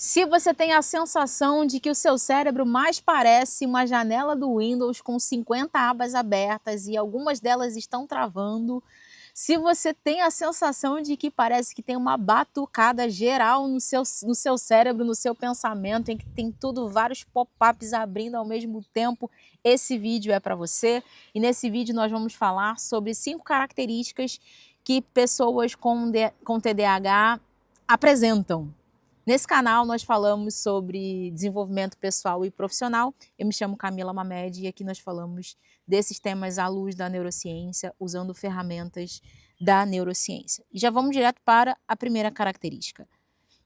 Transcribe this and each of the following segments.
Se você tem a sensação de que o seu cérebro mais parece uma janela do Windows com 50 abas abertas e algumas delas estão travando, se você tem a sensação de que parece que tem uma batucada geral no seu cérebro, no seu pensamento, em que tem tudo, vários pop-ups abrindo ao mesmo tempo, esse vídeo é para você. E nesse vídeo nós vamos falar sobre 5 características que pessoas com TDAH apresentam. Nesse canal nós falamos sobre desenvolvimento pessoal e profissional. Eu me chamo Camila Mamed e aqui nós falamos desses temas à luz da neurociência, usando ferramentas da neurociência. E já vamos direto para a primeira característica.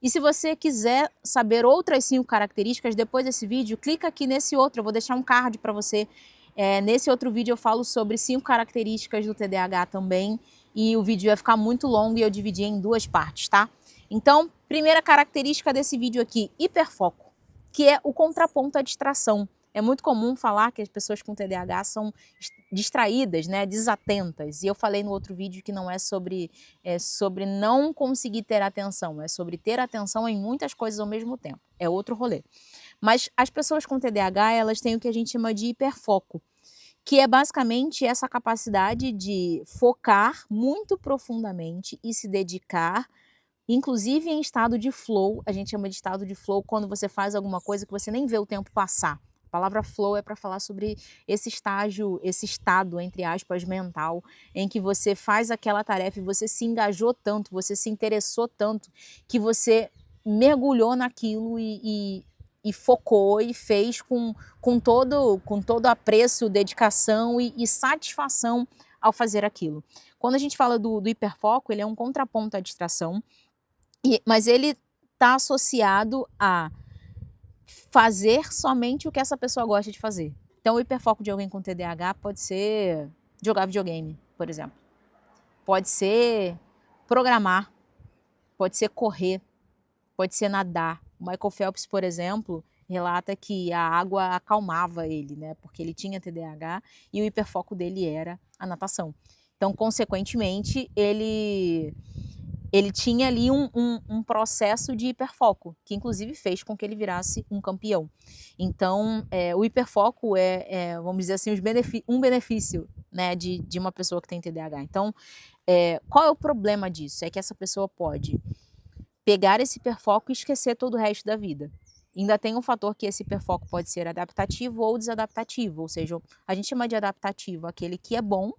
E se você quiser saber outras 5 características depois desse vídeo, clica aqui nesse outro, eu vou deixar um card para você. Nesse outro vídeo eu falo sobre 5 características do TDAH também, e o vídeo vai ficar muito longo e eu dividi em 2 partes, tá? Então, primeira característica desse vídeo aqui, hiperfoco, que é o contraponto à distração. É muito comum falar que as pessoas com TDAH são distraídas, né, desatentas. E eu falei no outro vídeo que não é sobre não conseguir ter atenção, é sobre ter atenção em muitas coisas ao mesmo tempo. É outro rolê. Mas as pessoas com TDAH, elas têm o que a gente chama de hiperfoco, que é basicamente essa capacidade de focar muito profundamente e se dedicar, inclusive em estado de flow. A gente chama de estado de flow quando você faz alguma coisa que você nem vê o tempo passar. A palavra flow é para falar sobre esse estágio, esse estado, entre aspas, mental, em que você faz aquela tarefa e você se engajou tanto, você se interessou tanto, que você mergulhou naquilo e focou e fez com todo apreço, dedicação e satisfação ao fazer aquilo. Quando a gente fala do hiperfoco, ele é um contraponto à distração, mas ele está associado a fazer somente o que essa pessoa gosta de fazer. Então, o hiperfoco de alguém com TDAH pode ser jogar videogame, por exemplo. Pode ser programar, pode ser correr, pode ser nadar. O Michael Phelps, por exemplo, relata que a água acalmava ele, né? Porque ele tinha TDAH e o hiperfoco dele era a natação. Então, consequentemente, ele tinha ali um processo de hiperfoco, que inclusive fez com que ele virasse um campeão. Então, o hiperfoco vamos dizer assim, um benefício, né, de uma pessoa que tem TDAH. Então, qual é o problema disso? É que essa pessoa pode pegar esse hiperfoco e esquecer todo o resto da vida. Ainda tem um fator que esse hiperfoco pode ser adaptativo ou desadaptativo, ou seja, a gente chama de adaptativo aquilo que é bom,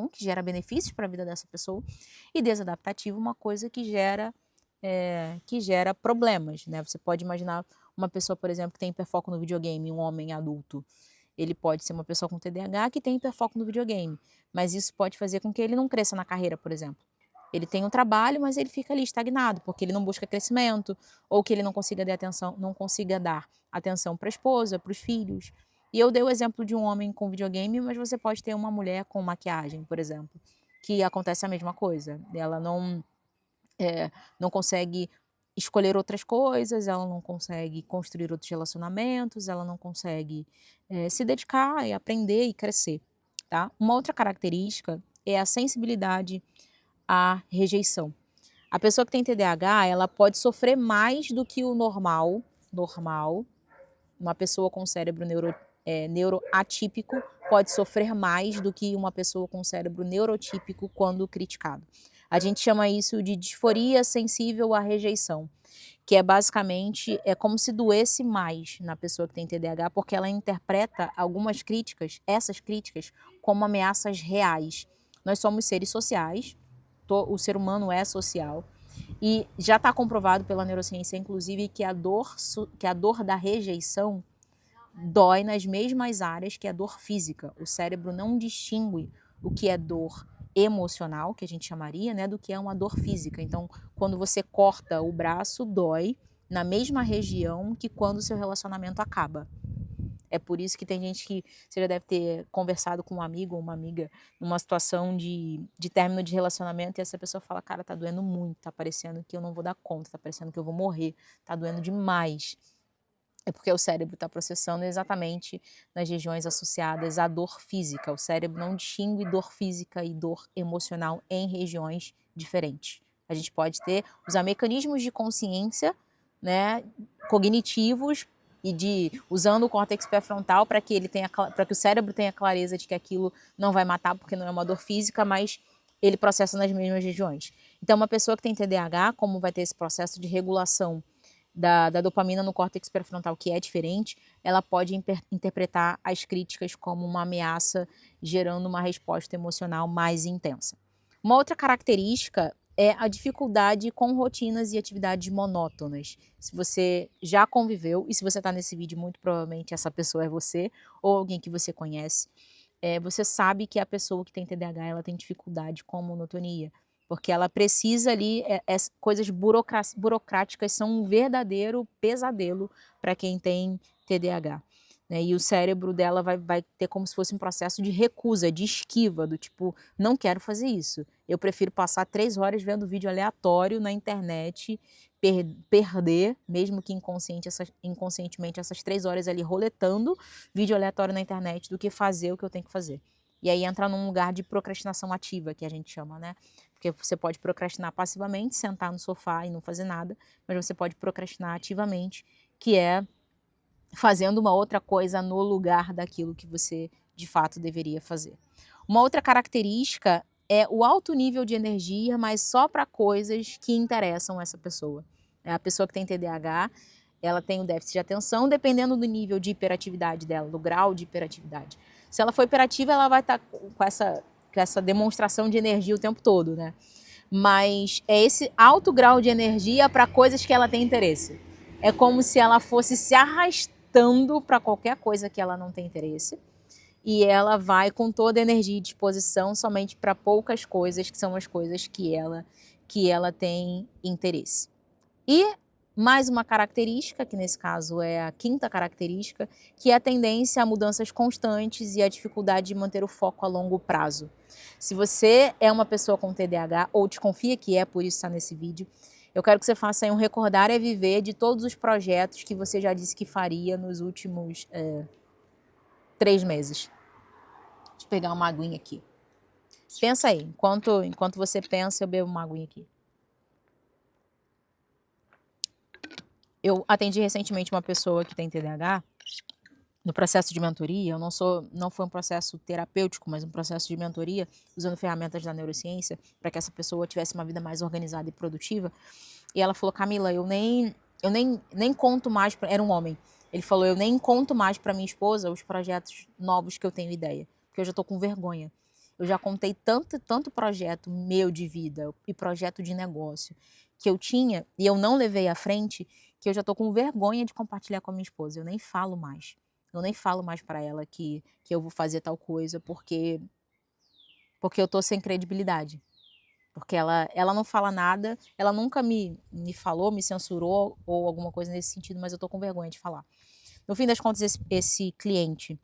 que gera benefícios para a vida dessa pessoa, e desadaptativo uma coisa que gera problemas, né? Você pode imaginar uma pessoa, por exemplo, que tem hiperfoco no videogame, um homem adulto. Ele pode ser uma pessoa com TDAH que tem hiperfoco no videogame, mas isso pode fazer com que ele não cresça na carreira, por exemplo. Ele tem um trabalho, mas ele fica ali estagnado, porque ele não busca crescimento, ou que ele não consiga dar atenção para a esposa, para os filhos. E eu dei o exemplo de um homem com videogame, mas você pode ter uma mulher com maquiagem, por exemplo, que acontece a mesma coisa. Ela não consegue escolher outras coisas, ela não consegue construir outros relacionamentos, ela não consegue se dedicar e aprender e crescer, tá? Uma outra característica é a sensibilidade à rejeição. A pessoa que tem TDAH, ela pode sofrer mais do que o normal, uma pessoa com cérebro neuroatípico pode sofrer mais do que uma pessoa com cérebro neurotípico quando criticado. A gente chama isso de disforia sensível à rejeição, que é basicamente como se doesse mais na pessoa que tem TDAH, porque ela interpreta algumas críticas, essas críticas, como ameaças reais. Nós somos seres sociais, o ser humano é social, e já está comprovado pela neurociência, inclusive, que a dor da rejeição dói nas mesmas áreas que a dor física. O cérebro não distingue o que é dor emocional, que a gente chamaria, né, do que é uma dor física. Então, quando você corta o braço, dói na mesma região que quando o seu relacionamento acaba. É por isso que tem gente que você já deve ter conversado com um amigo ou uma amiga numa situação de término de relacionamento, e essa pessoa fala, cara, tá doendo muito, tá parecendo que eu não vou dar conta, tá parecendo que eu vou morrer, tá doendo demais. É porque o cérebro está processando exatamente nas regiões associadas à dor física. O cérebro não distingue dor física e dor emocional em regiões diferentes. A gente pode usar mecanismos de consciência né, cognitivos e usando o córtex pré-frontal para que o cérebro tenha clareza de que aquilo não vai matar porque não é uma dor física, mas ele processa nas mesmas regiões. Então, uma pessoa que tem TDAH, como vai ter esse processo de regulação da dopamina no córtex pré-frontal, que é diferente, ela pode interpretar as críticas como uma ameaça, gerando uma resposta emocional mais intensa. Uma outra característica é a dificuldade com rotinas e atividades monótonas. Se você já conviveu, e se você está nesse vídeo, muito provavelmente essa pessoa é você, ou alguém que você conhece, você sabe que a pessoa que tem TDAH, ela tem dificuldade com monotonia, porque ela precisa ali, coisas burocráticas são um verdadeiro pesadelo para quem tem TDAH. Né? E o cérebro dela vai ter como se fosse um processo de recusa, de esquiva, do tipo, não quero fazer isso. Eu prefiro passar 3 horas vendo vídeo aleatório na internet, perder, mesmo que inconscientemente, essas 3 horas ali roletando vídeo aleatório na internet, do que fazer o que eu tenho que fazer. E aí entra num lugar de procrastinação ativa, que a gente chama, né? Porque você pode procrastinar passivamente, sentar no sofá e não fazer nada, mas você pode procrastinar ativamente, que é fazendo uma outra coisa no lugar daquilo que você de fato deveria fazer. Uma outra característica é o alto nível de energia, mas só para coisas que interessam essa pessoa. A pessoa que tem TDAH, ela tem o déficit de atenção, dependendo do nível de hiperatividade dela, do grau de hiperatividade. Se ela for hiperativa, ela vai estar com essa demonstração de energia o tempo todo, né? Mas é esse alto grau de energia para coisas que ela tem interesse. É como se ela fosse se arrastando para qualquer coisa que ela não tem interesse. E ela vai com toda a energia e disposição somente para poucas coisas, que são as coisas que ela tem interesse. E mais uma característica, que nesse caso é a quinta característica, que é a tendência a mudanças constantes e a dificuldade de manter o foco a longo prazo. Se você é uma pessoa com TDAH ou desconfia que é, por isso está nesse vídeo, eu quero que você faça aí um recordar e viver de todos os projetos que você já disse que faria nos últimos 3 meses. Deixa eu pegar uma aguinha aqui. Pensa aí, enquanto você pensa, eu bebo uma aguinha aqui. Eu atendi recentemente uma pessoa que tem TDAH, no processo de mentoria. Não foi um processo terapêutico, mas um processo de mentoria, usando ferramentas da neurociência, para que essa pessoa tivesse uma vida mais organizada e produtiva. E ela falou: Camila, eu nem conto mais, era um homem. Ele falou: eu nem conto mais para minha esposa os projetos novos que eu tenho ideia, porque eu já estou com vergonha. Eu já contei tanto projeto meu de vida e projeto de negócio que eu tinha e eu não levei à frente, que eu já estou com vergonha de compartilhar com a minha esposa. Eu nem falo mais. Eu nem falo mais para ela que eu vou fazer tal coisa porque eu estou sem credibilidade. Porque ela não fala nada, ela nunca me falou, me censurou ou alguma coisa nesse sentido, mas eu estou com vergonha de falar. No fim das contas, esse cliente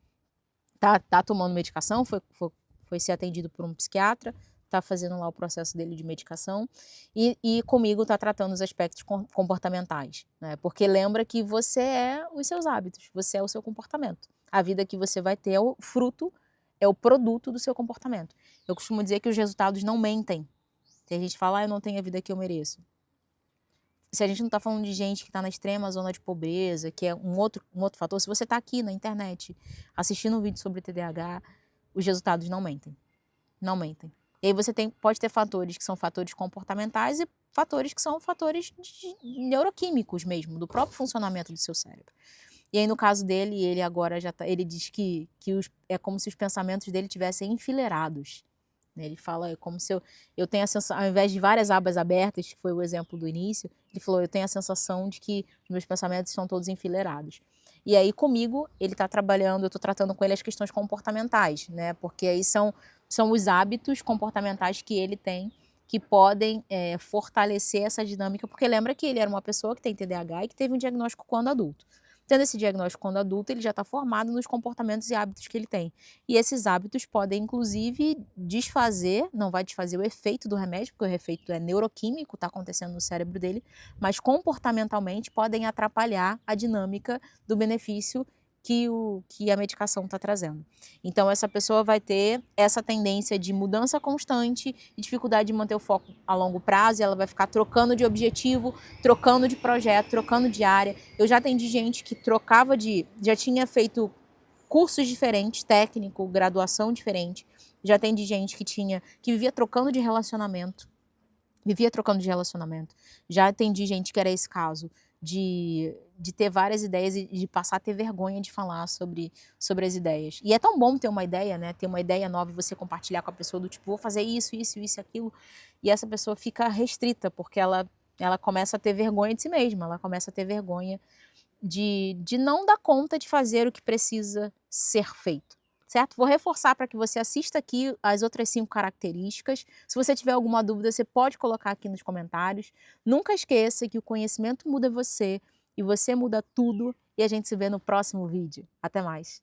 tá tomando medicação, foi ser atendido por um psiquiatra, tá fazendo lá o processo dele de medicação e comigo tá tratando os aspectos comportamentais, né? Porque lembra que você é os seus hábitos, você é o seu comportamento. A vida que você vai ter é o fruto, é o produto do seu comportamento. Eu costumo dizer que os resultados não mentem. Tem gente que fala, eu não tenho a vida que eu mereço. Se a gente não está falando de gente que está na extrema zona de pobreza, que é um outro fator, se você está aqui na internet assistindo um vídeo sobre TDAH, os resultados não mentem. Não mentem. E aí você pode ter fatores que são fatores comportamentais e fatores que são fatores neuroquímicos mesmo, do próprio funcionamento do seu cérebro. E aí no caso dele, ele agora ele diz que é como se os pensamentos dele tivessem enfileirados. Ele fala, é como se eu tenho a sensação, ao invés de várias abas abertas, que foi o exemplo do início, ele falou, eu tenho a sensação de que os meus pensamentos estão todos enfileirados. E aí comigo, ele está trabalhando, eu estou tratando com ele as questões comportamentais, né? Porque aí são os hábitos comportamentais que ele tem que podem fortalecer essa dinâmica, porque lembra que ele era uma pessoa que tem TDAH e que teve um diagnóstico quando adulto. Tendo esse diagnóstico quando adulto, ele já está formado nos comportamentos e hábitos que ele tem. E esses hábitos podem, inclusive, não vai desfazer o efeito do remédio, porque o efeito é neuroquímico, está acontecendo no cérebro dele, mas comportamentalmente podem atrapalhar a dinâmica do benefício que a medicação está trazendo. Então, essa pessoa vai ter essa tendência de mudança constante e dificuldade de manter o foco a longo prazo, e ela vai ficar trocando de objetivo, trocando de projeto, trocando de área. Eu já atendi gente que já tinha feito cursos diferentes, técnico, graduação diferente. Já atendi gente que vivia trocando de relacionamento. Já atendi gente que era esse caso, de ter várias ideias e de passar a ter vergonha de falar sobre as ideias. E é tão bom ter uma ideia, né? Ter uma ideia nova e você compartilhar com a pessoa do tipo, vou fazer isso, isso, isso e aquilo. E essa pessoa fica restrita, porque ela começa a ter vergonha de si mesma, ela começa a ter vergonha de não dar conta de fazer o que precisa ser feito. Certo? Vou reforçar para que você assista aqui as outras 5 características. Se você tiver alguma dúvida, você pode colocar aqui nos comentários. Nunca esqueça que o conhecimento muda você e você muda tudo. E a gente se vê no próximo vídeo. Até mais!